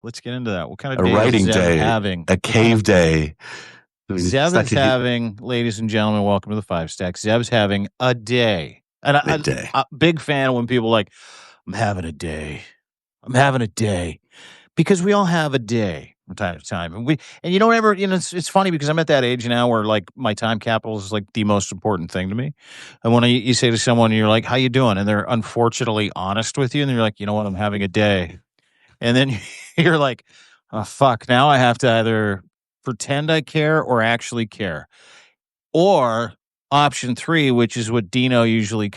Let's get into that. What kind A of day writing is Zev day, having? a cave day. Zev is having, ladies and gentlemen, welcome to the FiveStack. Zev's having a day. And Midday. I'm a big fan when people are like, I'm having a day. I'm having a day. Because we all have a day from time to time. And you don't ever, it's funny because I'm at that age now where like my time capital is like the most important thing to me. And when you say to someone, you're like, how you doing? And they're unfortunately honest with you. And you're like, you know what? I'm having a day. And then you're like, oh, fuck. Now I have to either pretend I care or actually care. Or option 3, which is what Dino usually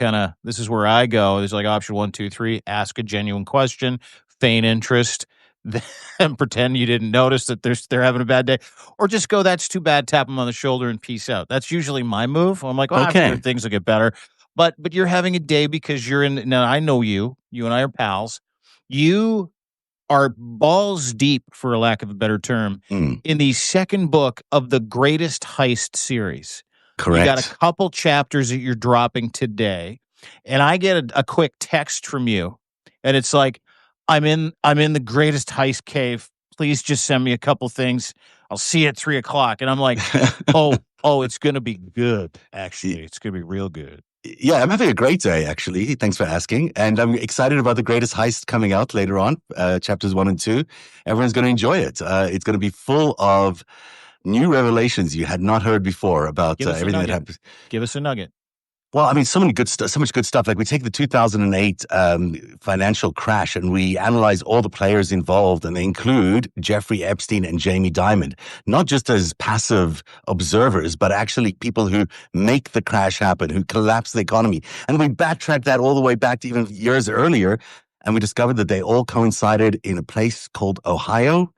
this is where I go. There's like option 1, 2, 3, ask a genuine question, feign interest, then pretend you didn't notice that they're having a bad day. Or just go, that's too bad, tap them on the shoulder and peace out. That's usually my move. I'm like, well, I'm sure things will get better. But you're having a day because you're in, now I know you and I are pals. You are balls deep, for a lack of a better term, in the second book of the greatest heist series. Correct. You got a couple chapters that you're dropping today, and I get a quick text from you, and it's like, I'm in the greatest heist cave. Please just send me a couple things. I'll see you at 3:00. And I'm like, oh, it's gonna be good. Actually, it's gonna be real good. Yeah, I'm having a great day, actually. Thanks for asking. And I'm excited about the greatest heist coming out later on, chapters 1 and 2. Everyone's going to enjoy it. It's going to be full of new revelations you had not heard before about everything that happens. Give us a nugget. Well, I mean, so much good stuff. Like we take the 2008 financial crash and we analyze all the players involved, and they include Jeffrey Epstein and Jamie Dimon, not just as passive observers, but actually people who make the crash happen, who collapse the economy. And we backtrack that all the way back to even years earlier, and we discovered that they all coincided in a place called Ohio.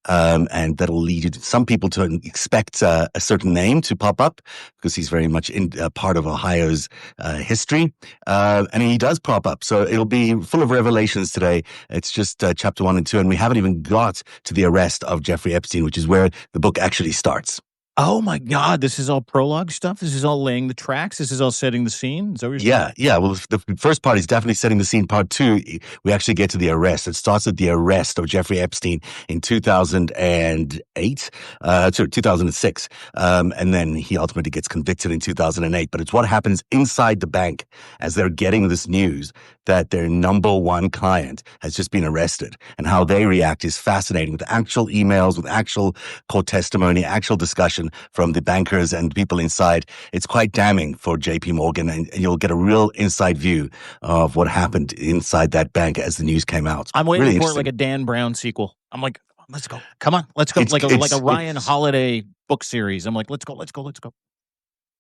And that'll lead some people to expect a certain name to pop up because he's very much in part of Ohio's history. And he does pop up. So it'll be full of revelations today. It's just chapter 1 and 2. And we haven't even got to the arrest of Jeffrey Epstein, which is where the book actually starts. Oh my God, this is all prologue stuff? This is all laying the tracks? This is all setting the scene? Is that what you're saying? Yeah. Well, the first part is definitely setting the scene. Part 2, we actually get to the arrest. It starts at the arrest of Jeffrey Epstein in 2006. And then he ultimately gets convicted in 2008. But it's what happens inside the bank as they're getting this news that their number one client has just been arrested, and how they react is fascinating, with actual emails, with actual court testimony, actual discussion from the bankers and people inside. It's quite damning for JP Morgan, and you'll get a real inside view of what happened inside that bank as the news came out. I'm waiting for like a Dan Brown sequel. I'm like, let's go. Come on, let's go. Like a Ryan Holiday book series. I'm like, let's go.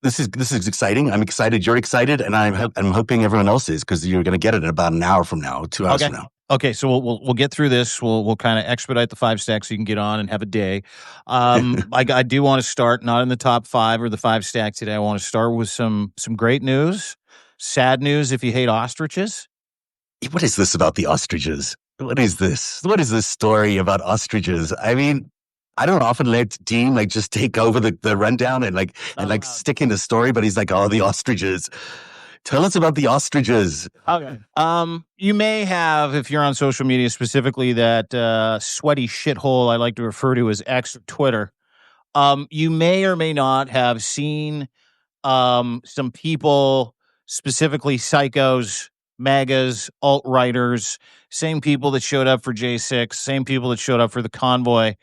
This is exciting. I'm excited. You're excited, and I'm hoping everyone else is, because you're going to get it in about an hour from now, 2 hours from now. Okay, so we'll get through this. We'll kind of expedite the FiveStack so you can get on and have a day. I do want to start not in the top 5 or the FiveStack today. I want to start with some great news, sad news if you hate ostriches. What is this about the ostriches? What is this? What is this story about ostriches? I mean, I don't often let Dean just take over the rundown and stick in the story, but he's like, oh, the ostriches. Tell us about the ostriches. Okay. You may have, if you're on social media, specifically that sweaty shithole I like to refer to as X or Twitter. You may or may not have seen some people, specifically psychos, MAGAs, alt-righters, same people that showed up for J6, same people that showed up for the convoy,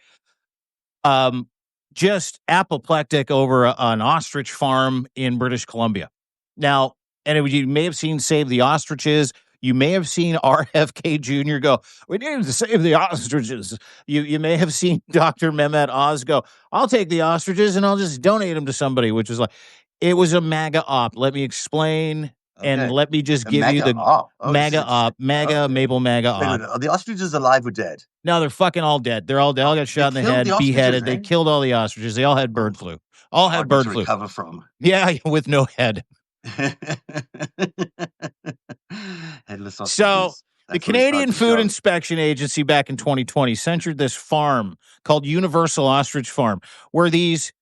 just apoplectic over an ostrich farm in British Columbia. Now, you may have seen Save the Ostriches. You may have seen RFK Jr. go, we need to save the ostriches. You may have seen Dr. Mehmet Oz go, I'll take the ostriches and I'll just donate them to somebody, which was like, it was a MAGA op. Let me explain. Okay. And let me just give you the MAGA op, Maple MAGA op. Are the ostriches alive or dead? No, they're fucking all dead. They all got shot in the head, beheaded. They killed all the ostriches. They all had bird flu. All had bird flu. Recover from. Yeah, with no head. Headless ostriches. So the Canadian Food Inspection Agency back in 2020 censored this farm called Universal Ostrich Farm, where these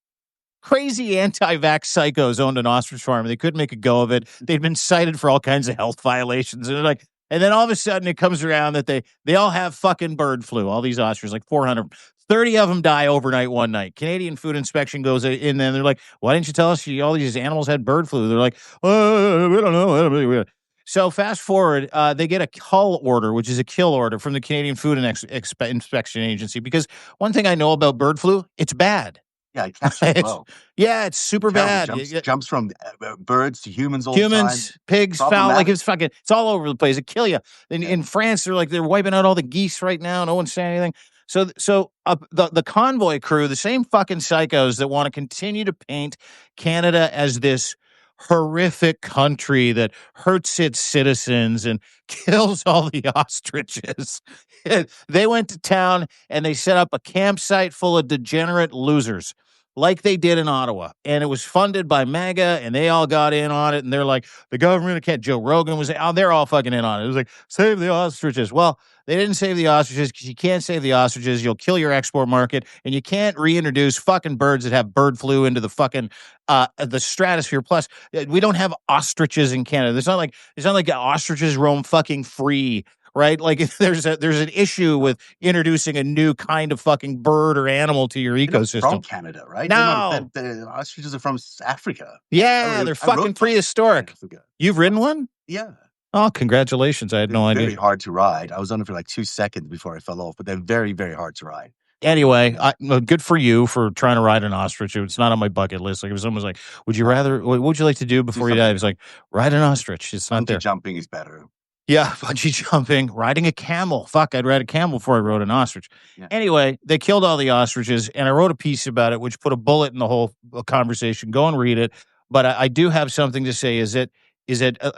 crazy anti-vax psychos owned an ostrich farm. They couldn't make a go of it. They'd been cited for all kinds of health violations. And they're like, And then all of a sudden it comes around that they all have fucking bird flu. All these ostriches, like 400, 30 of them die overnight one night. Canadian Food Inspection goes in and they're like, why didn't you tell us all these animals had bird flu? They're like, we don't know. So fast forward, they get a cull order, which is a kill order from the Canadian Food Inspection Agency. Because one thing I know about bird flu, it's bad. Yeah, it captures well. It's super Terrible. bad. Jumps from birds to humans all the time. Humans, pigs, fowl, like it's all over the place. It kill you. In France, they're wiping out all the geese right now. No one's saying anything. So the convoy crew, the same fucking psychos that want to continue to paint Canada as this horrific country that hurts its citizens and kills all the ostriches. They went to town and they set up a campsite full of degenerate losers like they did in Ottawa. And it was funded by MAGA, and they all got in on it. And they're like, the government can't. Joe Rogan was, they're all fucking in on it. It was like, save the ostriches. Well, they didn't save the ostriches because you can't save the ostriches. You'll kill your export market, and you can't reintroduce fucking birds that have bird flu into the fucking the stratosphere. Plus, we don't have ostriches in Canada. It's not like ostriches roam fucking free. Right? Like there's an issue with introducing a new kind of fucking bird or animal to your ecosystem. From Canada, right? No. The ostriches are from Africa. Yeah, they're fucking prehistoric. You've ridden one? Yeah. Oh, congratulations. I had no idea. Very hard to ride. I was on it for like 2 seconds before I fell off, but they're very, very hard to ride. Anyway, good for you for trying to ride an ostrich. It's not on my bucket list. Like if someone was like, what would you like to do before you die? It's like, ride an ostrich. It's not there. Jumping is better. Yeah, bungee jumping, riding a camel. Fuck, I'd ride a camel before I rode an ostrich. Yeah. Anyway, they killed all the ostriches, and I wrote a piece about it, which put a bullet in the whole conversation. Go and read it. But I do have something to say.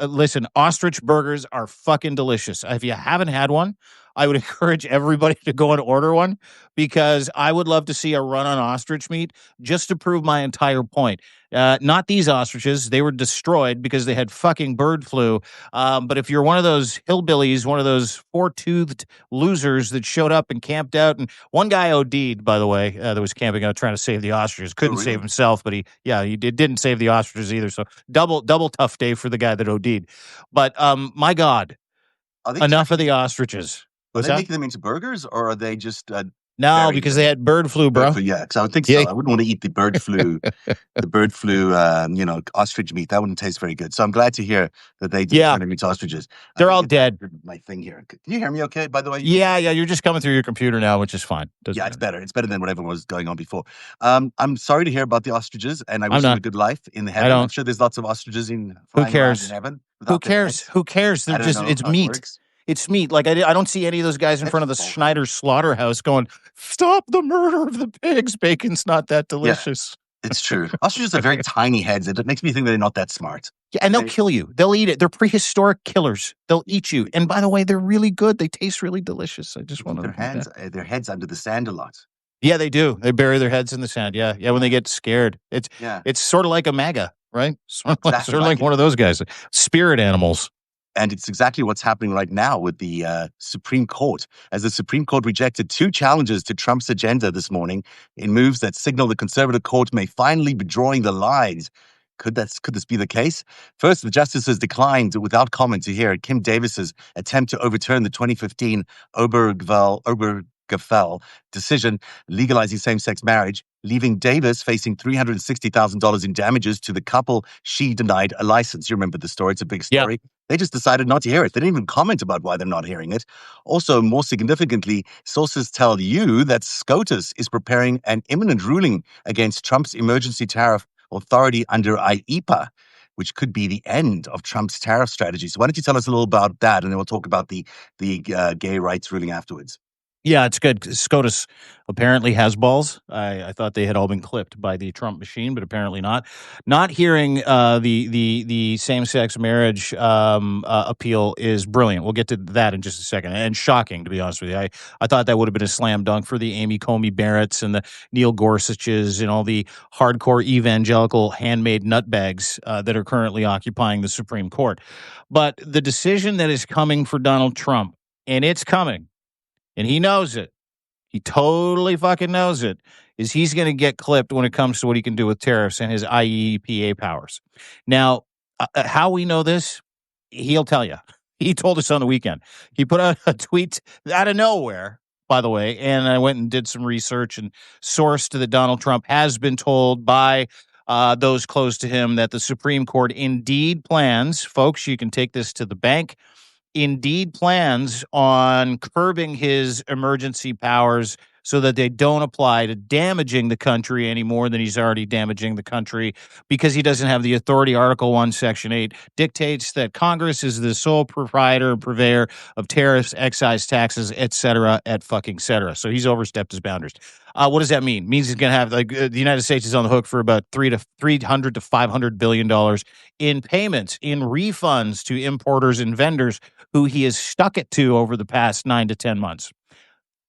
Listen, ostrich burgers are fucking delicious. If you haven't had one, I would encourage everybody to go and order one because I would love to see a run on ostrich meat just to prove my entire point. Not these ostriches. They were destroyed because they had fucking bird flu. But if you're one of those hillbillies, one of those four-toothed losers that showed up and camped out, and one guy OD'd, by the way, that was camping out trying to save the ostriches. Couldn't save himself, but he didn't save the ostriches either. So double tough day for the guy that OD'd. But my God, enough of the ostriches. Are they making them into burgers, or are they just no? Because they had bird flu, bro. Yeah, so I would think so. I wouldn't want to eat the bird flu, ostrich meat. That wouldn't taste very good. So I'm glad to hear that they did turn into ostriches. They're all dead. My thing here. Can you hear me? Okay. By the way. Yeah. You're just coming through your computer now, which is fine. It's better. It's better than whatever was going on before. I'm sorry to hear about the ostriches, and I wish them a good life in the heaven. I'm sure there's lots of ostriches in. Who cares? In heaven. Who cares? Who cares? They're just it's meat. It's meat. Like I don't see any of those guys in front of the Schneider slaughterhouse going, "Stop the murder of the pigs. Bacon's not that delicious." Yeah, it's true. Ostriches have very tiny heads. It makes me think they're not that smart. Yeah, and they'll kill you. They'll eat it. They're prehistoric killers. They'll eat you. And by the way, they're really good. They taste really delicious. I just want to their heads under the sand a lot. Yeah, they do. They bury their heads in the sand. Yeah, when they get scared. It's sort of like a MAGA, right? Sort of like one of those guys. Spirit animals. And it's exactly what's happening right now with the Supreme Court, as the Supreme Court rejected 2 challenges to Trump's agenda this morning in moves that signal the conservative court may finally be drawing the lines. Could this be the case? First, the justices declined without comment to hear Kim Davis's attempt to overturn the 2015 Obergefell decision legalizing same-sex marriage, leaving Davis facing $360,000 in damages to the couple she denied a license. You remember the story. It's a big story. Yeah. They just decided not to hear it. They didn't even comment about why they're not hearing it. Also, more significantly, sources tell you that SCOTUS is preparing an imminent ruling against Trump's emergency tariff authority under IEEPA, which could be the end of Trump's tariff strategy. So why don't you tell us a little about that, and then we'll talk about the gay rights ruling afterwards. Yeah, it's good. SCOTUS apparently has balls. I thought they had all been clipped by the Trump machine, but apparently not. Not hearing the same-sex marriage appeal is brilliant. We'll get to that in just a second. And shocking, to be honest with you. I thought that would have been a slam dunk for the Amy Comey Barretts and the Neil Gorsuches and all the hardcore evangelical handmade nutbags that are currently occupying the Supreme Court. But the decision that is coming for Donald Trump, and it's coming, and he knows it. He totally fucking knows it. Is he's going to get clipped when it comes to what he can do with tariffs and his IEEPA powers. Now, how we know this, he'll tell you. He told us on the weekend. He put out a tweet out of nowhere, by the way, and I went and did some research and sourced that Donald Trump has been told by those close to him that the Supreme Court indeed plans, folks, you can take this to the bank, indeed plans on curbing his emergency powers so that they don't apply to damaging the country any more than he's already damaging the country because he doesn't have the authority. Article 1, Section 8 dictates that Congress is the sole proprietor and purveyor of tariffs, excise taxes, et cetera, et fucking cetera. So he's overstepped his boundaries. What does that mean? It means he's going to have the United States is on the hook for about $300 to $500 billion in payments, in refunds to importers and vendors who he has stuck it to over the past 9 to 10 months.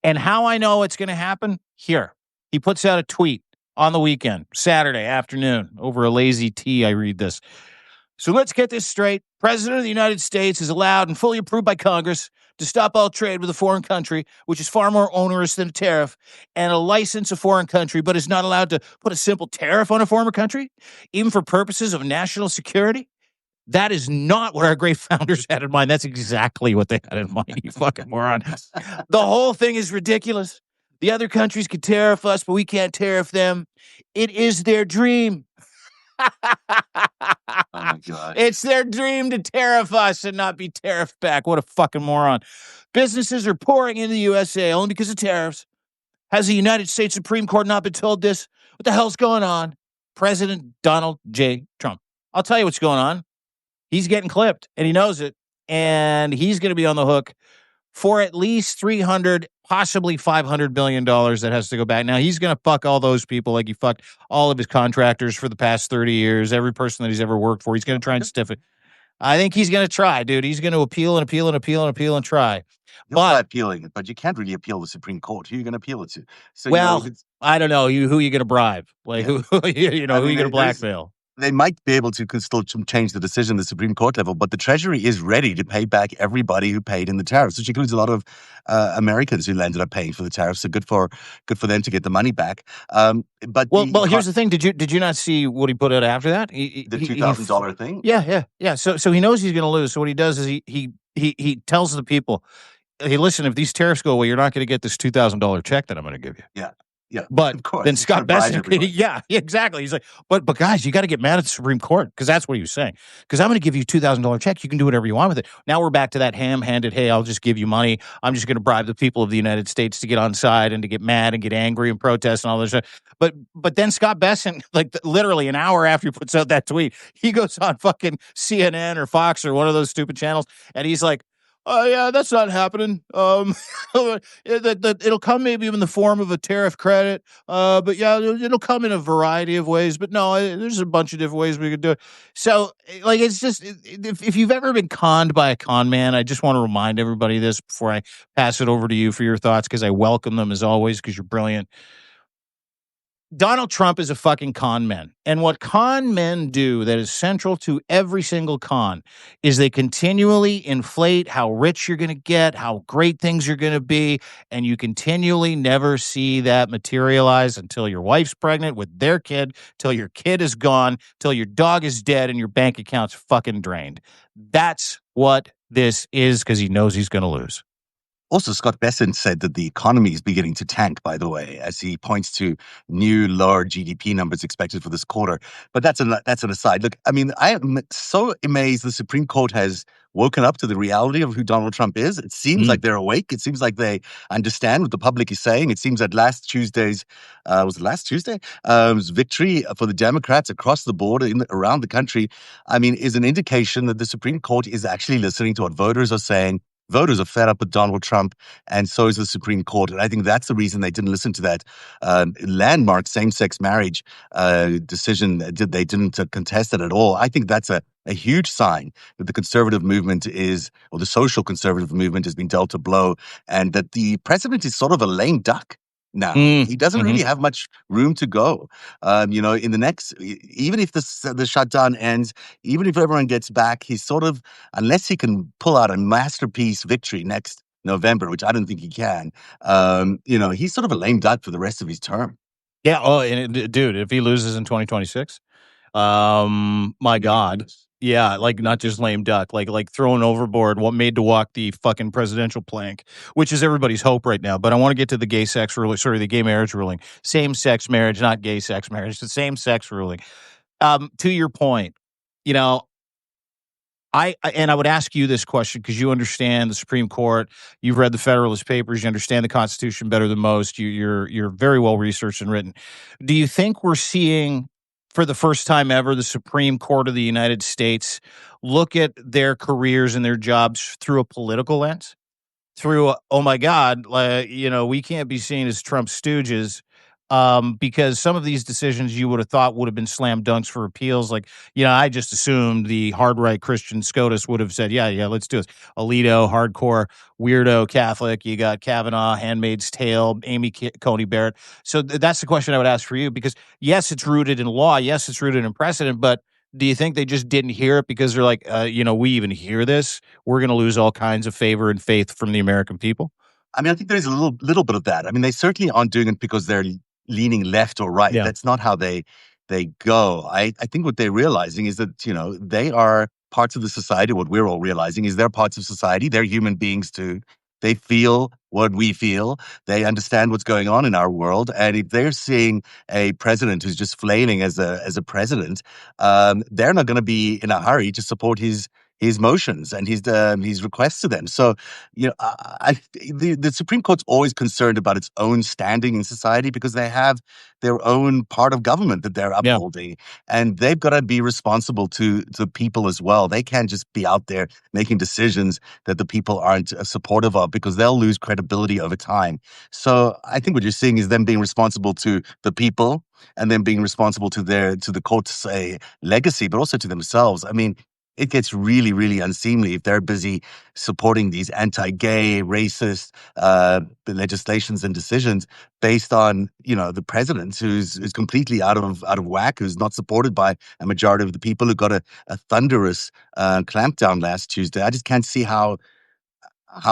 And how I know it's going to happen? Here. He puts out a tweet on the weekend, Saturday afternoon, over a lazy tea. I read this. So let's get this straight. President of the United States is allowed and fully approved by Congress to stop all trade with a foreign country, which is far more onerous than a tariff, and a license a foreign country, but is not allowed to put a simple tariff on a foreign country, even for purposes of national security. That is not what our great founders had in mind. That's exactly what they had in mind, you fucking moron. The whole thing is ridiculous. The other countries can tariff us, but we can't tariff them. It is their dream. Oh my God. It's their dream to tariff us and not be tariffed back. What a fucking moron. Businesses are pouring into the USA only because of tariffs. Has the United States Supreme Court not been told this? What the hell's going on? President Donald J. Trump. I'll tell you what's going on. He's getting clipped, and he knows it, and he's going to be on the hook for at least $300, possibly $500 billion that has to go back. Now, he's going to fuck all those people like he fucked all of his contractors for the past 30 years, every person that he's ever worked for. He's going to try and stiff it. I think he's going to try, dude. He's going to appeal and appeal and appeal and appeal and try. You'll try appealing it, but you can't really appeal the Supreme Court. Who are you going to appeal it to? So, well, I don't know. Who are you going to bribe? Like, Yeah. who are you going to blackmail? They might be able to still change the decision at the Supreme Court level, but the Treasury is ready to pay back everybody who paid in the tariffs, which includes a lot of Americans who ended up paying for the tariffs. So good for them to get the money back. But here's the thing: did you not see what he put out after that? The $2,000 thing. Yeah. So he knows he's going to lose. So what he does is he tells the people, "Hey, listen, if these tariffs go away, you're not going to get this $2,000 check that I'm going to give you." Yeah, but of course. Then Scott Bessent, yeah, exactly. He's like, but guys, you got to get mad at the Supreme Court because that's what he was saying. Because I'm going to give you $2,000 check, you can do whatever you want with it. Now we're back to that ham-handed. Hey, I'll just give you money. I'm just going to bribe the people of the United States to get on side and to get mad and get angry and protest and all this stuff. But then Scott Bessent, like literally an hour after he puts out that tweet, he goes on fucking CNN or Fox or one of those stupid channels, and he's like, "Oh yeah, that's not happening. It'll come maybe in the form of a tariff credit. But yeah, it'll come in a variety of ways. But no, there's a bunch of different ways we could do it." So, like, it's just if you've ever been conned by a con man, I just want to remind everybody of this before I pass it over to you for your thoughts because I welcome them as always because you're brilliant. Donald Trump is a fucking con man. And what con men do that is central to every single con is they continually inflate how rich you're going to get, how great things are going to be, and you continually never see that materialize until your wife's pregnant with their kid, till your kid is gone, till your dog is dead and your bank account's fucking drained. That's what this is because he knows he's going to lose. Also, Scott Bessent said that the economy is beginning to tank, by the way, as he points to new lower GDP numbers expected for this quarter. But that's an aside. Look, I mean, I am so amazed the Supreme Court has woken up to the reality of who Donald Trump is. It seems like they're awake. It seems like they understand what the public is saying. It seems that last Tuesday's, victory for the Democrats across the board around the country, I mean, is an indication that the Supreme Court is actually listening to what voters are saying. Voters are fed up with Donald Trump, and so is the Supreme Court. And I think that's the reason they didn't listen to that landmark same-sex marriage decision. They didn't contest it at all. I think that's a huge sign that the conservative movement or the social conservative movement has been dealt a blow, and that the president is sort of a lame duck now. He doesn't really have much room to go. In the next, even if the shutdown ends, even if everyone gets back, he's sort of, unless he can pull out a masterpiece victory next November, which I don't think he can, he's sort of a lame duck for the rest of his term. Yeah. Oh, and dude, if he loses in 2026, my God. Yeah, like not just lame duck, like thrown overboard, what made to walk the fucking presidential plank, which is everybody's hope right now. But I want to get to the gay sex ruling, sorry, the gay marriage ruling, same sex marriage, not gay sex marriage, the same sex ruling. To your point, you know, and I would ask you this question because you understand the Supreme Court. You've read the Federalist Papers. You understand the Constitution better than most. You're very well researched and written. Do you think we're seeing, for the first time ever, the Supreme Court of the United States look at their careers and their jobs through a political lens? Through, oh my God, we can't be seen as Trump stooges, because some of these decisions you would have thought would have been slam dunks for appeals. Like, I just assumed the hard right Christian SCOTUS would have said, yeah, let's do this. Alito, hardcore weirdo Catholic. You got Kavanaugh, Handmaid's Tale, Amy Coney Barrett. So that's the question I would ask for you, because yes, it's rooted in law. Yes, it's rooted in precedent, but do you think they just didn't hear it because they're like, we even hear this? We're going to lose all kinds of favor and faith from the American people? I mean, I think there is a little bit of that. I mean, they certainly aren't doing it because they're leaning left or right. Yeah. That's not how they go. I think what they're realizing is that, they are parts of the society. What we're all realizing is they're parts of society. They're human beings too. They feel what we feel. They understand what's going on in our world. And if they're seeing a president who's just flailing as a president, they're not going to be in a hurry to support his motions and his requests to them. So, the Supreme Court's always concerned about its own standing in society because they have their own part of government that they're Yeah. upholding, and they've got to be responsible to the people as well. They can't just be out there making decisions that the people aren't supportive of, because they'll lose credibility over time. So I think what you're seeing is them being responsible to the people, and then being responsible to the court's legacy, but also to themselves. I mean, it gets really, really unseemly if they're busy supporting these anti-gay, racist legislations and decisions based on, the president who's completely out of whack, who's not supported by a majority of the people, who got a thunderous clampdown last Tuesday. I just can't see how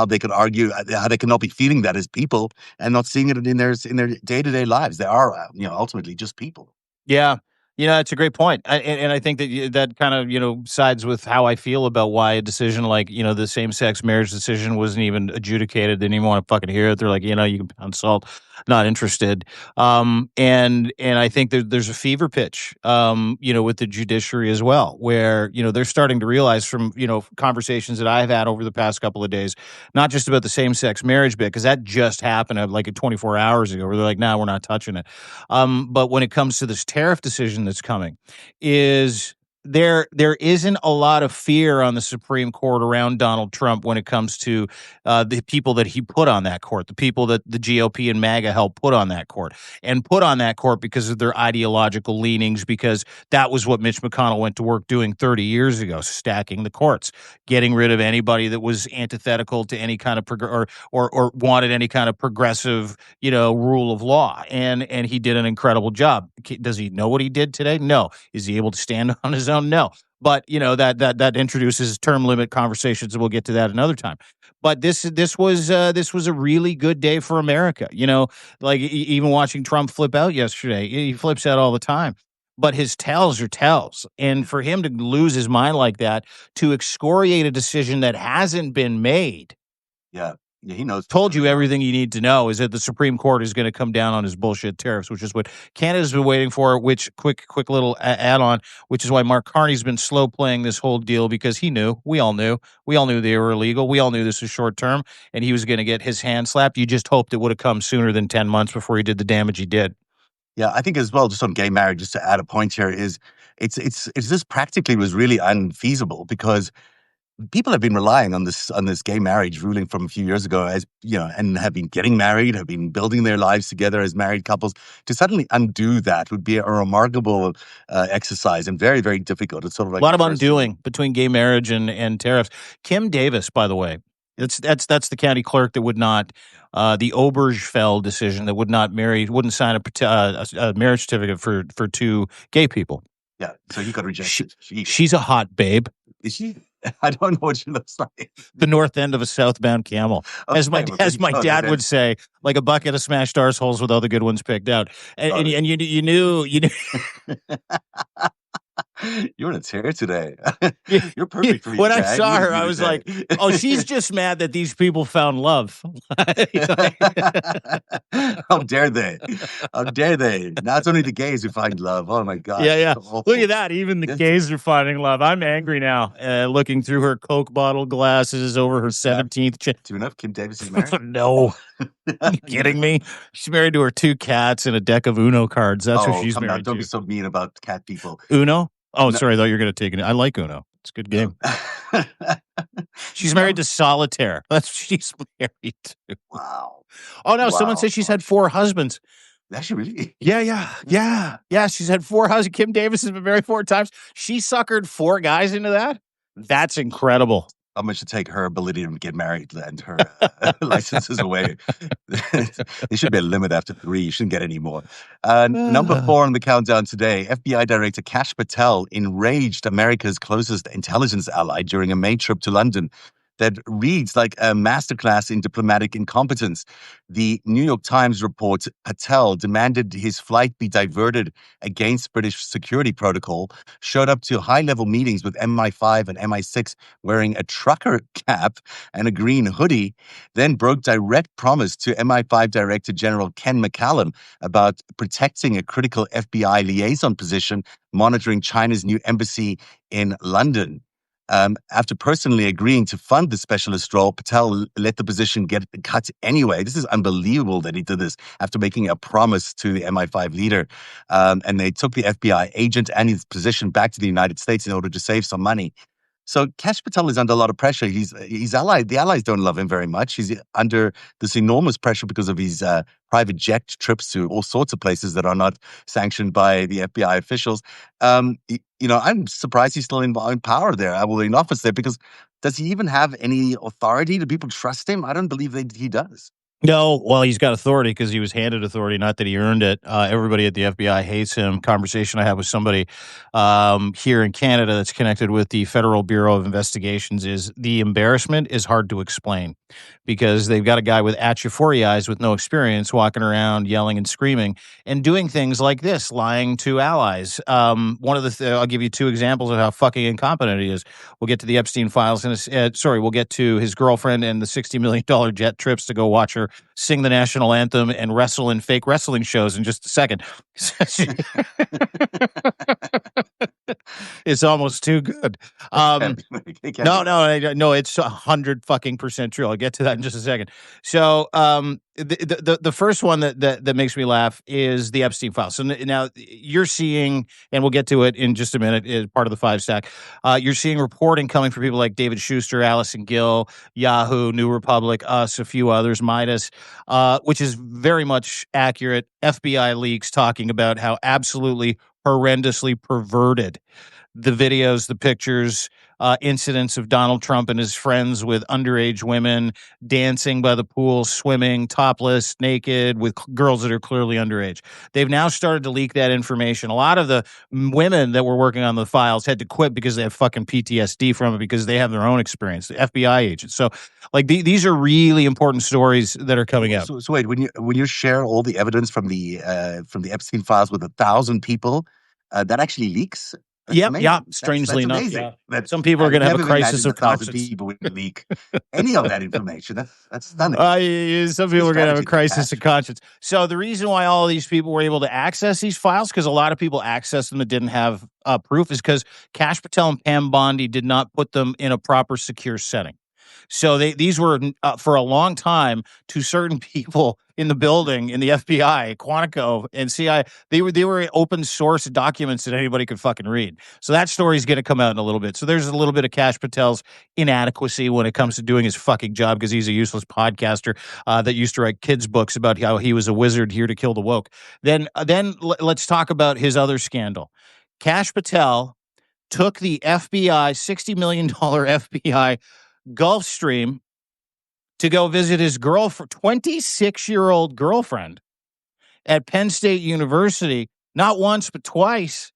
they could argue, how they cannot be feeling that as people and not seeing it in their day-to-day lives. They are, ultimately just people. Yeah. It's a great point. And I think that that kind of, sides with how I feel about why a decision like, the same sex marriage decision wasn't even adjudicated. They didn't even want to fucking hear it. They're like, you can pound salt, not interested. And I think there's a fever pitch, with the judiciary as well, where, they're starting to realize from, conversations that I've had over the past couple of days, not just about the same sex marriage bit, because that just happened like 24 hours ago, where they're like, nah, we're not touching it. But when it comes to this tariff decision that's coming, is there isn't a lot of fear on the Supreme Court around Donald Trump when it comes to the people that he put on that court, the people that the GOP and MAGA helped put on that court, and put on that court because of their ideological leanings, because that was what Mitch McConnell went to work doing 30 years ago, stacking the courts, getting rid of anybody that was antithetical to any kind of or wanted any kind of progressive, rule of law. And he did an incredible job. Does he know what he did today? No. Is he able to stand on his own? No. But that introduces term limit conversations, and we'll get to that another time. But this was a really good day for America. Like even watching Trump flip out yesterday, he flips out all the time. But his tells are tells, and for him to lose his mind like that, to excoriate a decision that hasn't been made. Yeah. Yeah, he knows. Told you everything you need to know is that the Supreme Court is going to come down on his bullshit tariffs, which is what Canada's been waiting for. Which quick little add on, which is why Mark Carney's been slow playing this whole deal, because he knew, we all knew they were illegal. We all knew this was short term, and he was going to get his hand slapped. You just hoped it would have come sooner than 10 months before he did the damage he did. Yeah, I think as well, just on gay marriage, just to add a point here, is it's this practically was really unfeasible, because people have been relying on this gay marriage ruling from a few years ago, as and have been getting married, have been building their lives together as married couples. To suddenly undo that would be a remarkable exercise, and very, very difficult. It's sort of like a lot of undoing between gay marriage and tariffs. Kim Davis, by the way, that's the county clerk that would not, the Obergefell decision, that wouldn't sign a marriage certificate for two gay people. Yeah, so he got rejected. She's a hot babe. Is she? I don't know what she looks like. The north end of a southbound camel, as my dad would say, like a bucket of smashed arseholes with all the good ones picked out. And you knew. You're in a tear today. Yeah, You're perfect for me when I today. I saw needed her, you I was today. like, "Oh, she's just mad that these people found love." How dare they? How dare they? Now it's only the gays who find love. Oh my God, Yeah, it's yeah. so Look awful. at that. Even the That's gays are finding love. I'm angry now, looking through her Coke bottle glasses over her 17th. true enough. Kim Davis is married. No. Are you You know? kidding me? She's married to her 2 cats and a deck of Uno cards. That's who Oh, she's come now. married Don't be to. so mean about cat people. Uno? Oh, No, sorry. I thought you were going to take it. I like Uno. It's a good no. game. She's married Number, to Solitaire. That's what she's married to. wow. Oh, no. Someone Wow. said she's had 4 husbands. Actually, really? Yeah, yeah, yeah. Yeah, she's had 4 husbands. Kim Davis has been married 4 times. She suckered 4 guys into that? That's incredible. I'm going to take her ability to get married and her licenses away. There should be a limit after 3. You shouldn't get any more. Number 4 on the countdown today, FBI Director Kash Patel enraged America's closest intelligence ally during a May trip to London that reads like a masterclass in diplomatic incompetence. The New York Times reports Patel demanded his flight be diverted against British security protocol, showed up to high-level meetings with MI5 and MI6 wearing a trucker cap and a green hoodie, then broke direct promise to MI5 Director General Ken McCallum about protecting a critical FBI liaison position monitoring China's new embassy in London. After personally agreeing to fund the specialist role, Patel let the position get cut anyway. This is unbelievable that he did this after making a promise to the MI5 leader. And they took the FBI agent and his position back to the United States in order to save some money. So Kash Patel is under a lot of pressure. He's allied. The allies don't love him very much. He's under this enormous pressure because of his private jet trips to all sorts of places that are not sanctioned by the FBI officials. I'm surprised he's still in power there. I will in office there because does he even have any authority? Do people trust him? I don't believe he does. No, well, he's got authority because he was handed authority, not that he earned it. Everybody at the FBI hates him. Conversation I had with somebody here in Canada that's connected with the Federal Bureau of Investigations is the embarrassment is hard to explain because they've got a guy with atchifori eyes with no experience walking around yelling and screaming and doing things like this, lying to allies. One of the I'll give you 2 examples of how fucking incompetent he is. We'll get to the Epstein files and we'll get to his girlfriend and the $60 million jet trips to go watch her sing the national anthem and wrestle in fake wrestling shows in just a second. It's almost too good. No, it's 100% true. I'll get to that in just a second. So, the first one that makes me laugh is the Epstein file. So now you're seeing, and we'll get to it in just a minute, is part of the FiveStack. You're seeing reporting coming from people like David Schuster, Allison Gill, Yahoo, New Republic, us, a few others, Midas, which is very much accurate. FBI leaks talking about how absolutely horrendously perverted the videos, the pictures, incidents of Donald Trump and his friends with underage women dancing by the pool, swimming, topless, naked, with girls that are clearly underage. They've now started to leak that information. A lot of the women that were working on the files had to quit because they have fucking PTSD from it because they have their own experience, the FBI agents. So, like, these are really important stories that are coming out. So wait, when you share all the evidence from the Epstein files with 1,000 people, that actually leaks. That's Yep, amazing. yeah. Strangely That's enough, amazing. yeah. Some people are going to have a crisis of 1,000 conscience. people would leak any of that information. That's stunning. Some people are going to have a crisis of conscience. So the reason why all of these people were able to access these files, because a lot of people accessed them that didn't have proof, is because Kash Patel and Pam Bondi did not put them in a proper secure setting. So these were for a long time to certain people in the building, in the FBI, Quantico, and CIA. They were open source documents that anybody could fucking read. So that story is going to come out in a little bit. So there's a little bit of Kash Patel's inadequacy when it comes to doing his fucking job because he's a useless podcaster that used to write kids' books about how he was a wizard here to kill the woke. Then let's talk about his other scandal. Kash Patel took the FBI $60 million FBI Gulfstream to go visit his 26-year-old girlfriend at Penn State University, not once, but twice.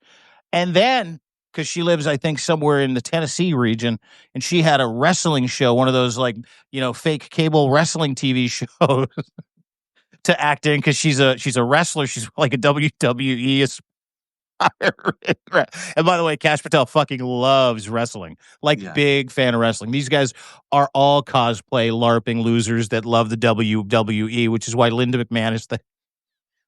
And then, because she lives, I think, somewhere in the Tennessee region, and she had a wrestling show, one of those, like, fake cable wrestling TV shows to act in because she's a wrestler. She's like a WWE And by the way, Kash Patel fucking loves wrestling. Like, Yeah. big fan of wrestling. These guys are all cosplay LARPing losers that love the WWE, which is why Linda McMahon is the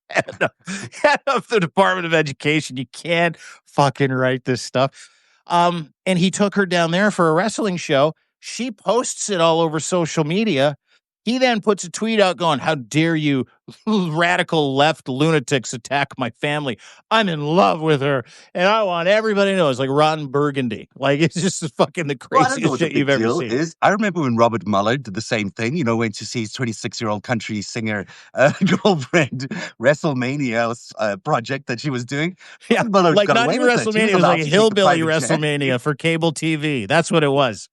head of the Department of Education. You can't fucking write this stuff. And he took her down there for a wrestling show. She posts it all over social media. He then puts a tweet out going, "How dare you radical left lunatics attack my family? I'm in love with her, and I want everybody to know." It's like Ron Burgundy. Like, it's just fucking the Well, I don't know craziest what the shit you've big ever deal seen. is. I remember when Robert Mueller did the same thing, went to see his 26-year-old country singer girlfriend WrestleMania project that she was doing. Yeah, Robert Mueller like got not away even with it. He WrestleMania. was It was allowed like a to take the hillbilly private jet. WrestleMania for cable TV. That's what it was.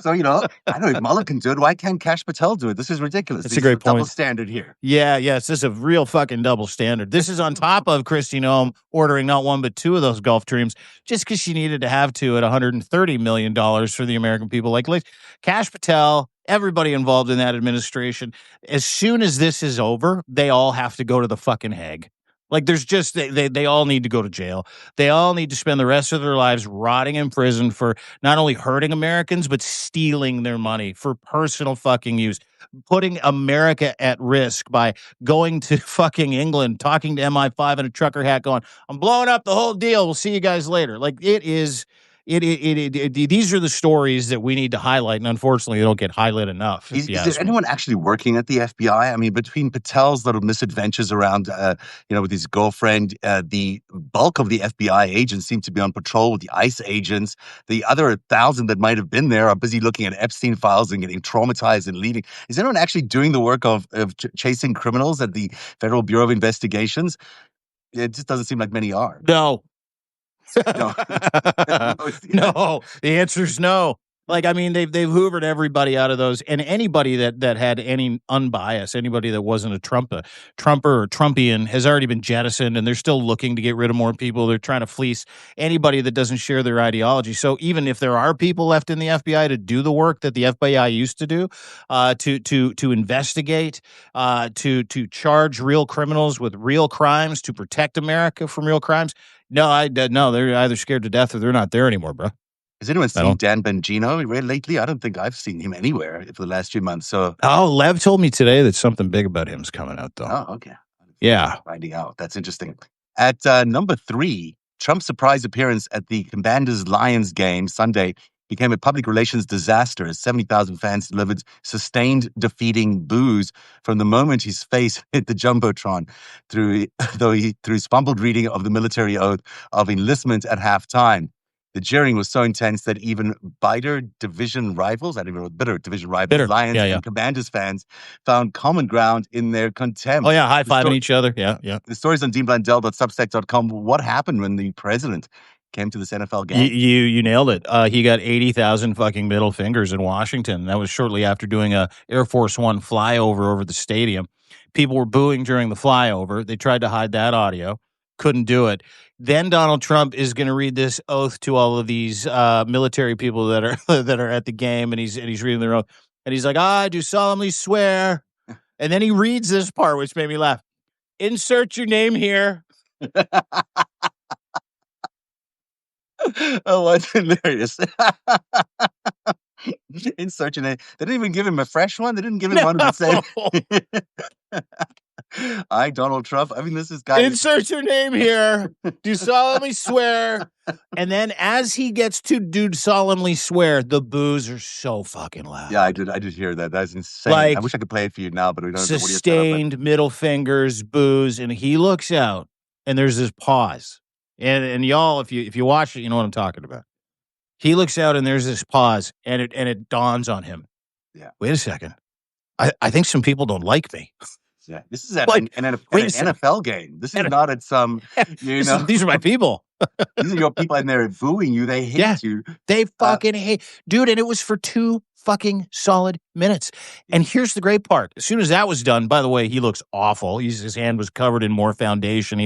So, I know if Mueller can do it, why can't Kash Patel do it? This is ridiculous. That's This a great is double point. standard here. Yeah, this is a real fucking double standard. This is on top of Kristi Noem ordering not one but two of those Gulf Streams just because she needed to have to at $130 million for the American people. Like Kash Patel, everybody involved in that administration, as soon as this is over, they all have to go to the fucking Hague. Like, there's just, they all need to go to jail. They all need to spend the rest of their lives rotting in prison for not only hurting Americans, but stealing their money for personal fucking use, putting America at risk by going to fucking England, talking to MI5 in a trucker hat going, "I'm blowing up the whole deal. We'll see you guys later." Like, these are the stories that we need to highlight, and unfortunately, they don't get highlighted enough. Is there anyone actually working at the FBI? I mean, between Patel's little misadventures around, with his girlfriend, the bulk of the FBI agents seem to be on patrol with the ICE agents. The other 1,000 that might have been there are busy looking at Epstein files and getting traumatized and leaving. Is anyone actually doing the work of chasing criminals at the Federal Bureau of Investigations? It just doesn't seem like many are. No. No. No, the answer is no. Like, I mean, they've hoovered everybody out of those, and anybody that had any unbiased, anybody that wasn't a Trumper or Trumpian has already been jettisoned, and they're still looking to get rid of more people. They're trying to fleece anybody that doesn't share their ideology. So even if there are people left in the FBI to do the work that the FBI used to do, to investigate, to charge real criminals with real crimes, to protect America from real crimes, no, they're either scared to death or they're not there anymore, bro. Has anyone seen Dan Bongino lately? I don't think I've seen him anywhere for the last few months. So, Lev told me today that something big about him's coming out, though. Oh, okay. Yeah, finding out. That's interesting. At number 3, Trump's surprise appearance at the Commanders-Lions game Sunday became a public relations disaster as 70,000 fans delivered sustained defeating boos from the moment his face hit the jumbotron through his fumbled reading of the military oath of enlistment at halftime. The jeering was so intense that even bitter division rivals, Lions and Commanders fans, found common ground in their contempt. Oh, yeah, high-fiving each other. Yeah. The story's on deanblundell.substack.com. What happened when the president came to this NFL game? You nailed it. He got 80,000 fucking middle fingers in Washington. That was shortly after doing a Air Force One flyover over the stadium. People were booing during the flyover. They tried to hide that audio. Couldn't do it. Then Donald Trump is going to read this oath to all of these military people that are at the game, and he's reading their oath, and he's like, "I do solemnly swear," and then he reads this part, which made me laugh. "Insert your name here." Oh, that's hilarious. Insert your name. They didn't even give him a fresh one. They didn't give him one that said, "I, Donald Trump." I mean, this is guy. "Insert your name here. Do solemnly swear." And then as he gets to "do solemnly swear," the boos are so fucking loud. Yeah, I did hear that. That's insane. Like, I wish I could play it for you now, but we don't have sustained middle fingers, boos, and he looks out, and there's this pause. And y'all, if you watch it, you know what I'm talking about. He looks out, and there's this pause, and it dawns on him. Yeah. Wait a second. I think some people don't like me. Yeah, this is at an NFL game. This is not at some, These are my people. These are your people, and they're booing you. They hate you. They fucking hate. Dude, and it was for 2 fucking solid minutes. And here's the great part. As soon as that was done, by the way, he looks awful. His hand was covered in more foundation.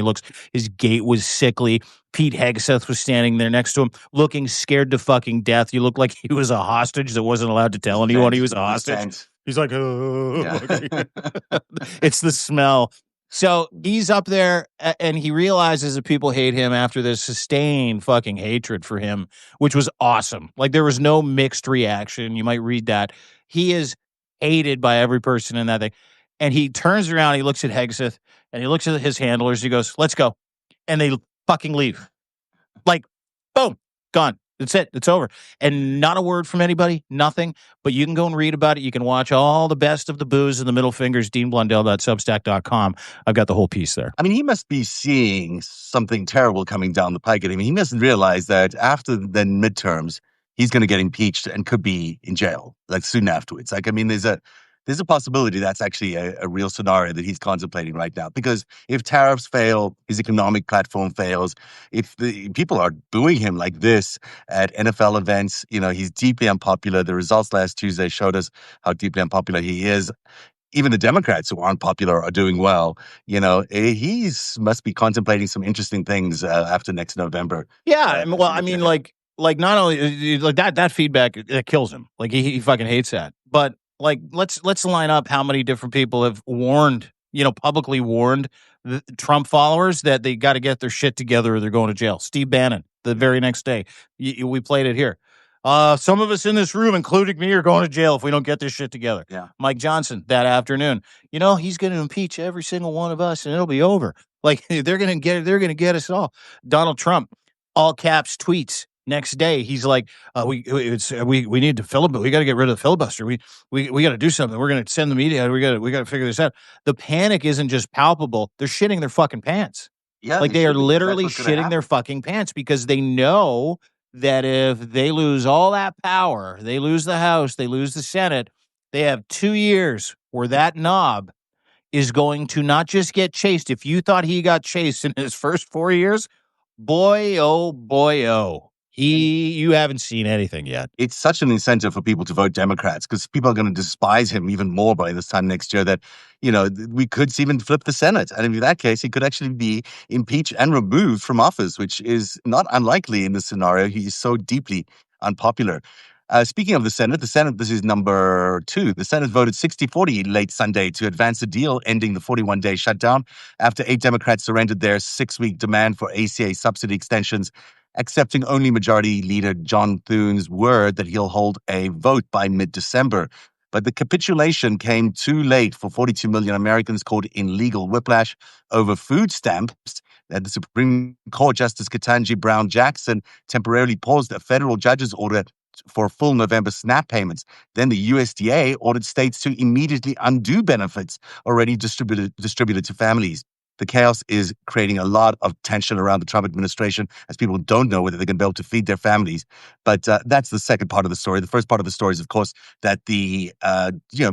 His gait was sickly. Pete Hegseth was standing there next to him, looking scared to fucking death. You look like he was a hostage that wasn't allowed to tell anyone he was a hostage. He's like, "Oh." Yeah. It's the smell. So he's up there and he realizes that people hate him after this sustained fucking hatred for him, which was awesome. Like there was no mixed reaction. You might read that. He is hated by every person in that thing. And he turns around, he looks at Hegseth and he looks at his handlers. He goes, let's go. And they fucking leave. Like, boom, gone. That's it. It's over. And not a word from anybody, nothing. But you can go and read about it. You can watch all the best of the booze and the middle fingers, deanblundell.substack.com. I've got the whole piece there. I mean, he must be seeing something terrible coming down the pike. I mean, he mustn't realize that after the midterms, he's going to get impeached and could be in jail, like soon afterwards. Like, I mean, there's a possibility that's actually a real scenario that he's contemplating right now. Because if tariffs fail, his economic platform fails, if the people are booing him like this at NFL events, he's deeply unpopular. The results last Tuesday showed us how deeply unpopular he is. Even the Democrats who aren't popular are doing well. He's must be contemplating some interesting things after next November. Yeah, well, I mean, like not only like that feedback that kills him. Like he fucking hates that. But like let's line up how many different people have warned, publicly warned the Trump followers that they got to get their shit together or they're going to jail. Steve Bannon, the very next day, we played it here. Some of us in this room, including me, are going to jail if we don't get this shit together. Yeah. Mike Johnson that afternoon, he's going to impeach every single one of us and it'll be over. Like they're going to get us all. Donald Trump, all caps tweets. Next day, he's like, "We need to filibuster. We got to get rid of the filibuster. We got to do something. We're going to send the media. We got to figure this out." The panic isn't just palpable; they're shitting their fucking pants. Yeah, like they are literally shitting their fucking pants because they know that if they lose all that power, they lose the House, they lose the Senate, they have 2 years where that knob is going to not just get chased. If you thought he got chased in his first 4 years, boy, oh. You haven't seen anything yet. It's such an incentive for people to vote Democrats because people are going to despise him even more by this time next year that, we could even flip the Senate. And in that case, he could actually be impeached and removed from office, which is not unlikely in this scenario. He is so deeply unpopular. Speaking of the Senate, this is number 2. The Senate voted 60-40 late Sunday to advance a deal ending the 41-day shutdown after 8 Democrats surrendered their 6-week demand for ACA subsidy extensions, accepting only Majority Leader John Thune's word that he'll hold a vote by mid-December. But the capitulation came too late for 42 million Americans caught in legal whiplash over food stamps. That the Supreme Court Justice Ketanji Brown Jackson temporarily paused a federal judge's order for full November SNAP payments. Then the USDA ordered states to immediately undo benefits already distributed to families. The chaos is creating a lot of tension around the Trump administration as people don't know whether they're going to be able to feed their families. But that's the second part of the story. The first part of the story is, of course, that the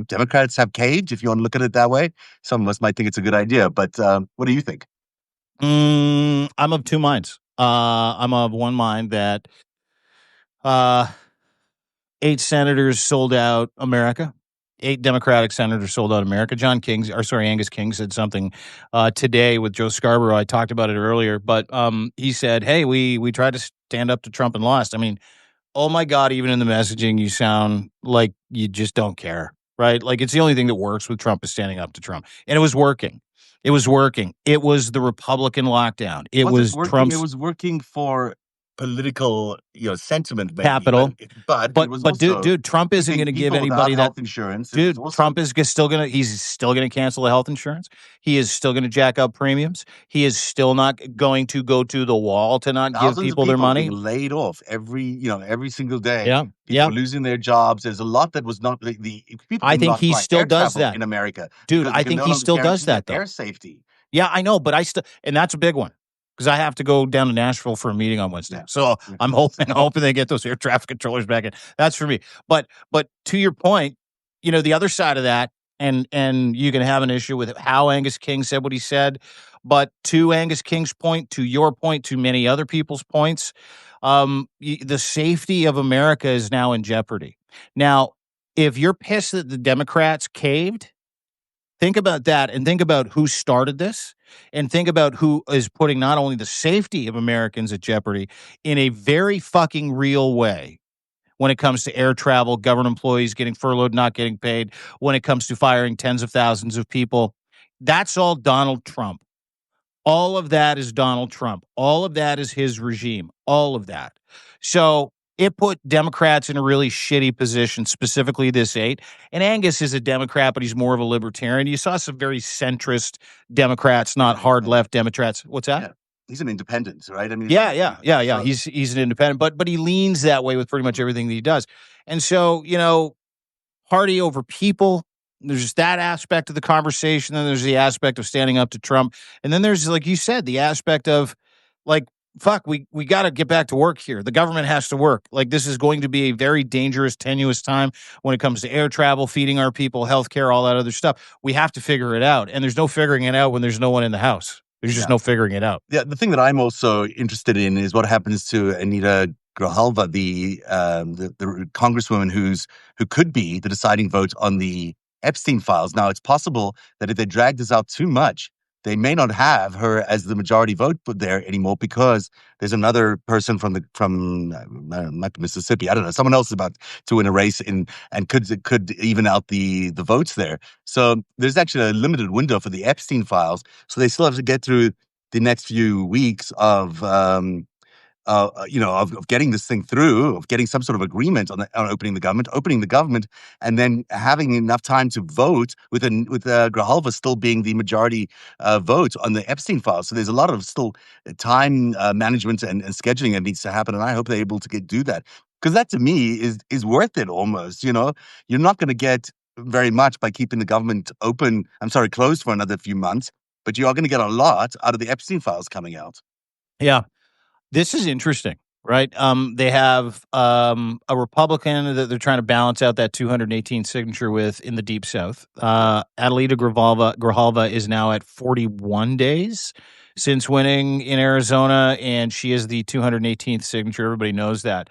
Democrats have caved, if you want to look at it that way. Some of us might think it's a good idea. But what do you think? I'm of two minds. I'm of one mind that 8 senators sold out America. 8 Democratic senators sold out America. Angus King said something today with Joe Scarborough. I talked about it earlier, but he said, "Hey, we tried to stand up to Trump and lost." I mean, oh my God! Even in the messaging, you sound like you just don't care, right? Like it's the only thing that works with Trump is standing up to Trump, and it was working. It was working. It was the Republican lockdown. It was Trump's. It was working for political, sentiment, maybe, capital, but it was also, dude, Trump isn't going to give anybody that health insurance. Dude, Trump is still going to. He's still going to cancel the health insurance. He is still going to jack up premiums. He is still not going to go to the wall to not give people their money. Being laid off every single day. Yeah, people losing their jobs. There's a lot that was not the people. I think he still does that in America, dude. I think he still does that though. Air safety. Yeah, I know, but and that's a big one. Because I have to go down to Nashville for a meeting on Wednesday, so I'm hoping they get those air traffic controllers back in. That's for me. But to your point, the other side of that, and you can have an issue with how Angus King said what he said, but to Angus King's point, to your point, to many other people's points, the safety of America is now in jeopardy. Now, if you're pissed that the Democrats caved, think about that and think about who started this and think about who is putting not only the safety of Americans at jeopardy in a very fucking real way when it comes to air travel, government employees getting furloughed, not getting paid, when it comes to firing tens of thousands of people. That's all Donald Trump. All of that is Donald Trump. All of that is his regime. All of that. So it put Democrats in a really shitty position, specifically this 8. And Angus is a Democrat, but he's more of a libertarian. You saw some very centrist Democrats, not hard left Democrats. What's that? Yeah. He's an independent, right? I mean, Yeah. He's an independent, but he leans that way with pretty much everything that he does. And so, party over people. There's just that aspect of the conversation. Then there's the aspect of standing up to Trump. And then there's, like you said, the aspect of like, fuck, we got to get back to work here. The government has to work. Like, this is going to be a very dangerous, tenuous time when it comes to air travel, feeding our people, healthcare, all that other stuff. We have to figure it out. And there's no figuring it out when there's no one in the house. There's just no figuring it out. Yeah, the thing that I'm also interested in is what happens to Anita Grijalva, the congresswoman who could be the deciding vote on the Epstein files. Now, it's possible that if they drag this out too much, they may not have her as the majority vote there anymore because there's another person from Mississippi. I don't know. Someone else is about to win a race and could even out the votes there. So there's actually a limited window for the Epstein files. So they still have to get through the next few weeks of getting this thing through, of getting some sort of agreement on opening the government, and then having enough time to vote with Grijalva still being the majority vote on the Epstein files. So there's a lot of still time management and scheduling that needs to happen, and I hope they're able to do that, because that to me is worth it almost. You're not going to get very much by keeping the government closed for another few months, but you are going to get a lot out of the Epstein files coming out. Yeah. This is interesting, right? They have a Republican that they're trying to balance out that 218 signature with in the Deep South. Adelita Grijalva is now at 41 days since winning in Arizona, and she is the 218th signature. Everybody knows that.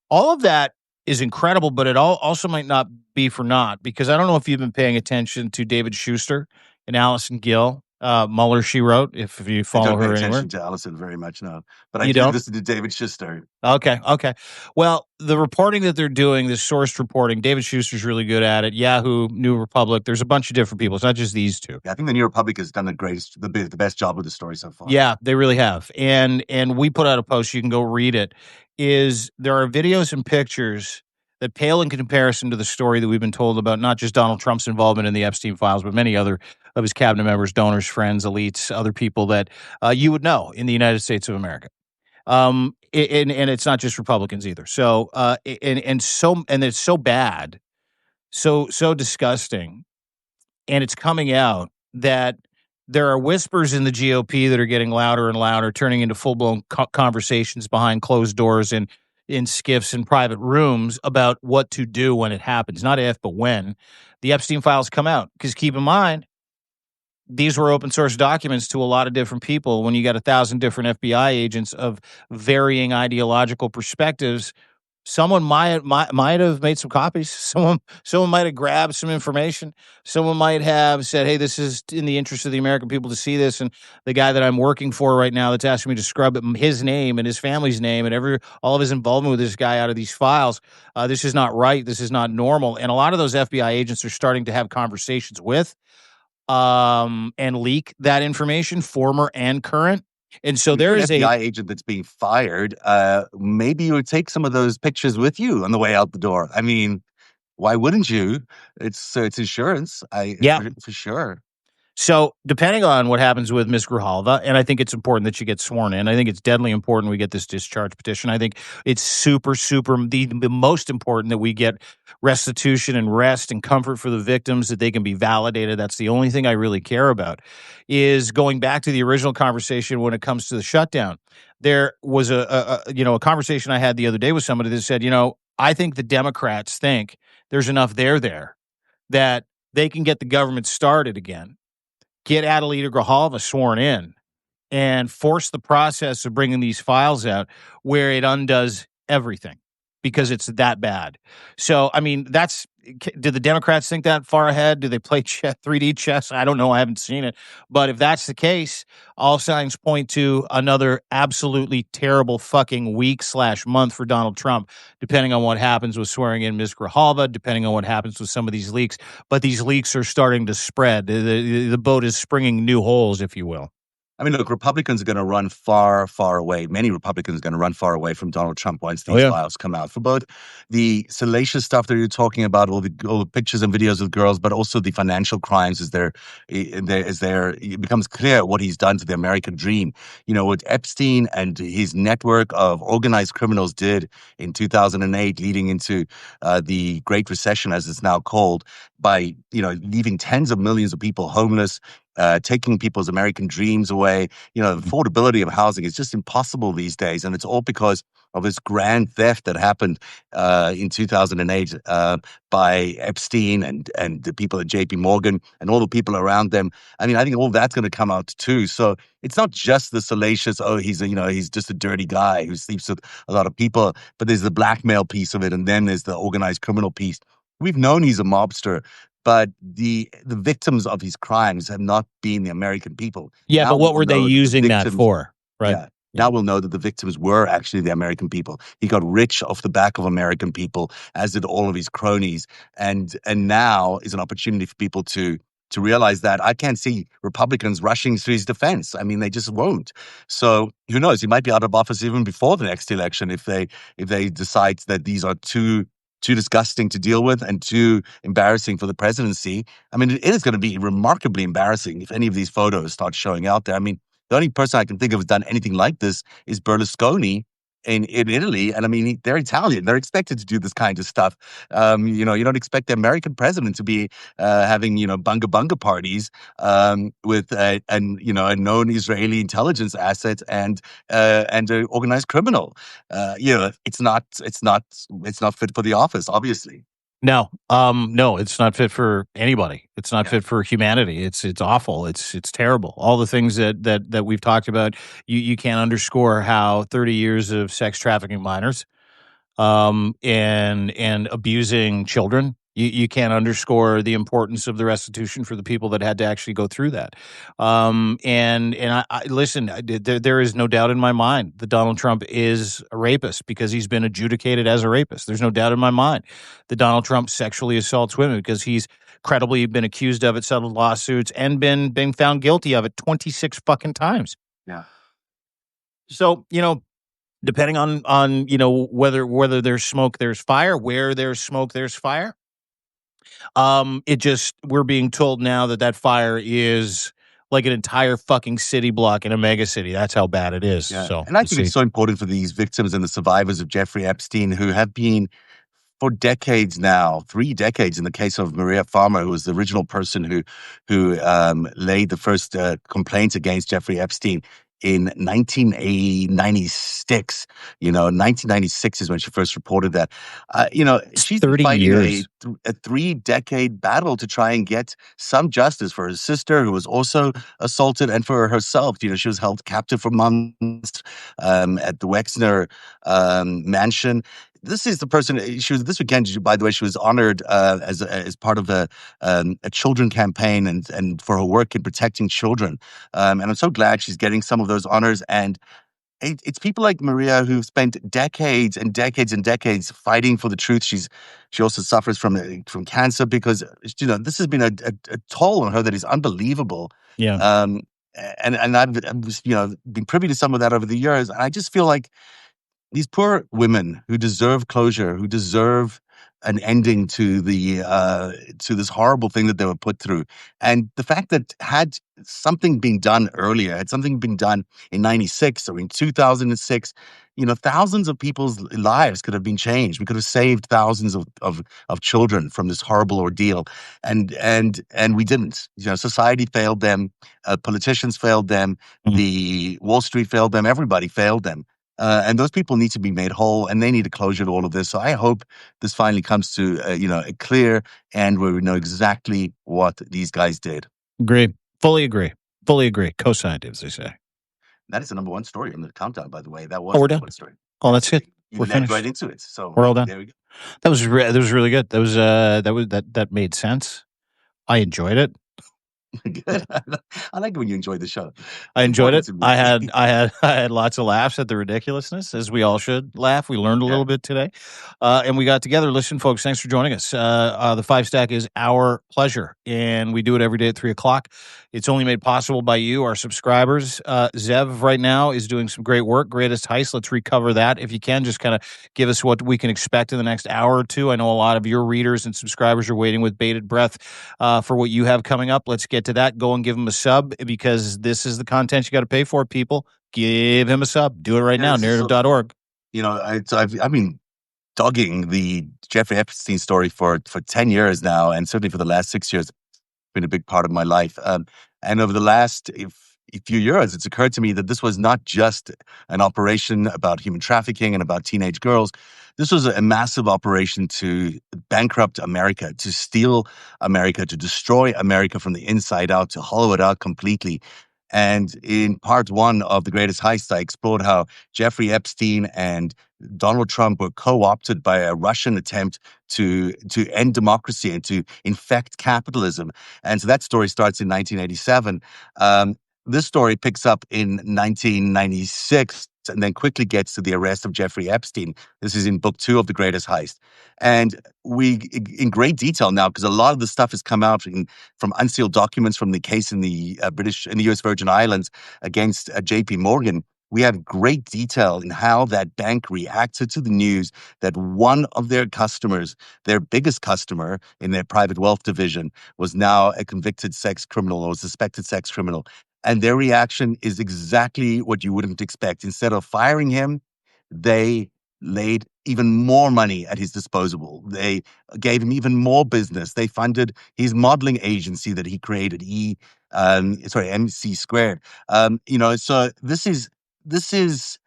All of that is incredible, but it also might not be for naught, because I don't know if you've been paying attention to David Schuster and Allison Gill. Mueller, she wrote, if you follow her anywhere. I don't pay attention to Allison very much, no. But I do listen to David Schuster. Okay. Well, the reporting that they're doing, this sourced reporting, David Schuster's really good at it. Yahoo, New Republic, there's a bunch of different people. It's not just these two. Yeah, I think the New Republic has done the best job with the story so far. Yeah, they really have. And we put out a post, you can go read it, is there are videos and pictures that pale in comparison to the story that we've been told about not just Donald Trump's involvement in the Epstein files, but many other of his cabinet members, donors, friends, elites, other people that you would know in the United States of America. And it's not just Republicans either. So and it's so bad, so disgusting, and it's coming out that there are whispers in the GOP that are getting louder and louder, turning into full-blown conversations behind closed doors and in skiffs and private rooms about what to do when it happens. Not if, but when the Epstein files come out. Because keep in mind, these were open source documents to a lot of different people. When you got 1,000 different FBI agents of varying ideological perspectives, someone might have made some copies. Someone might have grabbed some information. Someone might have said, hey, this is in the interest of the American people to see this. And the guy that I'm working for right now that's asking me to scrub his name and his family's name and all of his involvement with this guy out of these files, this is not right. This is not normal. And a lot of those FBI agents are starting to have conversations with and leak that information, former and current. And so there is an FBI agent that's being fired. Maybe you would take some of those pictures with you on the way out the door. I mean, why wouldn't you? It's insurance. For sure. So depending on what happens with Ms. Grijalva, and I think it's important that she gets sworn in. I think it's deadly important we get this discharge petition. I think it's super, the most important that we get restitution and rest and comfort for the victims, that they can be validated. That's the only thing I really care about. Is going back to the original conversation when it comes to the shutdown. There was a conversation I had the other day with somebody that said, I think the Democrats think there's enough there that they can get the government started again. Get Adelita Grijalva sworn in and force the process of bringing these files out where it undoes everything, because it's that bad. So, I mean, that's do the Democrats think that far ahead? Do they play 3D chess? I don't know. I haven't seen it. But if that's the case, all signs point to another absolutely terrible fucking week/month for Donald Trump, depending on what happens with swearing in Ms. Grijalva, depending on what happens with some of these leaks. But these leaks are starting to spread. The boat is springing new holes, if you will. I mean, look, Republicans are going to run far, far away. Many Republicans are going to run far away from Donald Trump once Oh, these yeah. files come out. For both the salacious stuff that you're talking about, all the pictures and videos of girls, but also the financial crimes it becomes clear what he's done to the American dream. You know, what Epstein and his network of organized criminals did in 2008, leading into the Great Recession, as it's now called, by, leaving tens of millions of people homeless, taking people's American dreams away. You know, the affordability of housing is just impossible these days. And it's all because of this grand theft that happened in 2008 by Epstein and the people at JP Morgan and all the people around them. I mean, I think all that's going to come out too. So it's not just the salacious, he's just a dirty guy who sleeps with a lot of people, but there's the blackmail piece of it. And then there's the organized criminal piece. We've known he's a mobster, but the victims of his crimes have not been the American people. Yeah, Now but what we'll were they know that the using that victims, for? Right. yeah. Now we'll know that the victims were actually the American people. He got rich off the back of American people, as did all of his cronies. And now is an opportunity for people to realize that. I can't see Republicans rushing to his defense. I mean, they just won't. So who knows? He might be out of office even before the next election if they decide that these are too disgusting to deal with and too embarrassing for the presidency. I mean, it is going to be remarkably embarrassing if any of these photos start showing out there. I mean, the only person I can think of who's done anything like this is Berlusconi in Italy. And I mean, they're Italian. They're expected to do this kind of stuff. You don't expect the American president to be having, bunga bunga parties with a known Israeli intelligence asset and an organized criminal. It's not fit for the office, obviously. No, no, it's not fit for anybody. It's not fit for humanity. It's awful. It's terrible. All the things that we've talked about. You can't underscore how 30 years of sex trafficking minors, and abusing children. You can't underscore the importance of the restitution for the people that had to actually go through that. And I listen. There is no doubt in my mind that Donald Trump is a rapist because he's been adjudicated as a rapist. There's no doubt in my mind that Donald Trump sexually assaults women because he's credibly been accused of it, settled lawsuits, and been found guilty of it 26 fucking times. Yeah. So depending on whether there's smoke there's fire, where there's smoke there's fire. We're being told now that fire is like an entire fucking city block in a mega city. That's how bad it is. Yeah. So And I think it's so important for these victims and the survivors of Jeffrey Epstein, who have been for decades now, 3 decades in the case of Maria Farmer, who was the original person who laid the first complaint against Jeffrey Epstein in 1996. 1996 is when she first reported that. She's been 30 fighting years. a 3-decade battle to try and get some justice for her sister, who was also assaulted, and for herself. She was held captive for months at the Wexner mansion. This is the person. She was this weekend. By the way, she was honored as part of a children campaign and for her work in protecting children. And I'm so glad she's getting some of those honors. And it's people like Maria who've spent decades and decades and decades fighting for the truth. She also suffers from cancer because this has been a toll on her that is unbelievable. Yeah. And I've been privy to some of that over the years, and I just feel like these poor women who deserve closure, who deserve an ending to this horrible thing that they were put through. And the fact that had something been done earlier, had something been done in 96 or in 2006, thousands of people's lives could have been changed. We could have saved thousands of children from this horrible ordeal. And we didn't. Society failed them, politicians failed them, the Wall Street failed them, everybody failed them. And those people need to be made whole, and they need a closure to all of this. So I hope this finally comes to a clear end where we know exactly what these guys did. Agree. Fully agree. Fully agree. Co-signed, as they say. That is the number one story on the countdown, by the way. That was Oh, we're the done. one story. Oh, that's it. We're led finished. right into it. So We're all done. there we go. That was really good. That made sense. I enjoyed it. Good. I like when you enjoy the show. I It's enjoyed important it. to me. I had lots of laughs at the ridiculousness, as we all should laugh. We learned a little bit today, and we got together. Listen, folks, thanks for joining us. The Five Stack is our pleasure, and we do it every day at 3:00. It's only made possible by you, our subscribers. Zev right now is doing some great work. Greatest heist. Let's recover that if you can. Just kind of give us what we can expect in the next hour or two. I know a lot of your readers and subscribers are waiting with bated breath for what you have coming up. Let's get to that. Go and give them a sub, because this is the content you got to pay for, people. Give him a sub. Do it right now. Narrative.org. I've been dogging the Jeffrey Epstein story for 10 years now, and certainly for the last 6 years, it's been a big part of my life. And over the last few years, it's occurred to me that this was not just an operation about human trafficking and about teenage girls. This was a massive operation to bankrupt America, to steal America, to destroy America from the inside out, to hollow it out completely. And in part one of The Greatest Heist, I explored how Jeffrey Epstein and Donald Trump were co-opted by a Russian attempt to end democracy and to infect capitalism. And so that story starts in 1987. This story picks up in 1996 and then quickly gets to the arrest of Jeffrey Epstein. This is in book 2 of The Greatest Heist. And we, in great detail now, because a lot of the stuff has come out from unsealed documents from the case in the U.S. Virgin Islands against J.P. Morgan. We have great detail in how that bank reacted to the news that one of their customers, their biggest customer in their private wealth division, was now a convicted sex criminal or suspected sex criminal. And their reaction is exactly what you wouldn't expect. Instead of firing him, they laid even more money at his disposal. They gave him even more business. They funded his modeling agency that he created, MC Squared. So this is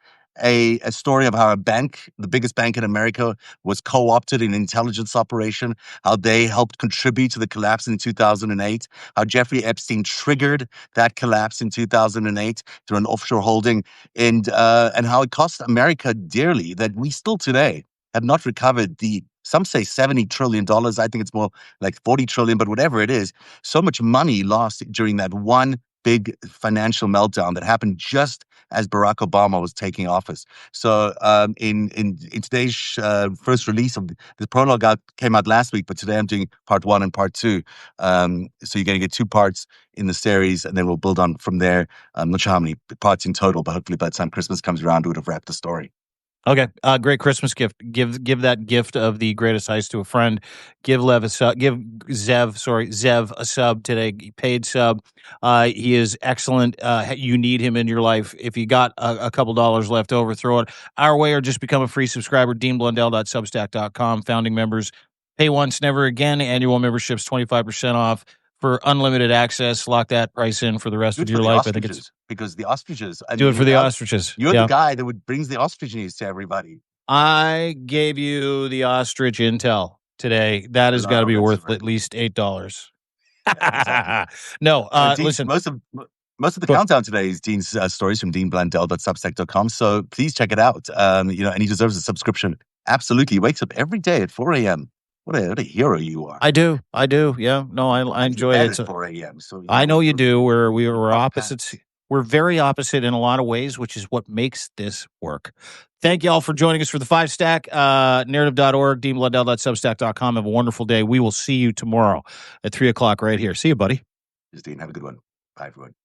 a story of how a bank, the biggest bank in America, was co-opted in an intelligence operation, how they helped contribute to the collapse in 2008, how Jeffrey Epstein triggered that collapse in 2008 through an offshore holding, and how it cost America dearly, that we still today have not recovered some say $70 trillion. I think it's more like 40 trillion, but whatever it is, so much money lost during that one big financial meltdown that happened just as Barack Obama was taking office. So in today's first release of the prologue came out last week, but today I'm doing part 1 and part 2. So you're going to get 2 parts in the series, and then we'll build on from there. I'm not sure how many parts in total, but hopefully by the time Christmas comes around, we would have wrapped the story. Okay, great Christmas gift. Give that gift of The Greatest Heist to a friend. Give Zev a sub today, paid sub. He is excellent. You need him in your life. If you got a couple dollars left over, throw it our way, or just become a free subscriber. DeanBlundell.substack.com. Founding members pay once, never again. Annual memberships 25% off for unlimited access. Lock that price in for the rest of your life. I think it's because the ostriches. Do it for the ostriches. You're the guy that brings the ostrich news to everybody. I gave you the ostrich intel today. That has got to be worth at least $8. Yeah, exactly. No, listen. Most of the countdown today is Dean's stories from DeanBlundell.substack.com. So please check it out. And he deserves a subscription. Absolutely. He wakes up every day at 4 a.m. What a hero you are. I do. Yeah. No, I enjoy it. At 4 a.m. So I know you do. We're opposites. We're very opposite in a lot of ways, which is what makes this work. Thank you all for joining us for the Five Stack. Narrative.org, DeanBlundell.substack.com. Have a wonderful day. We will see you tomorrow at 3:00 right here. See you, buddy. Dean, have a good one. Bye, everyone.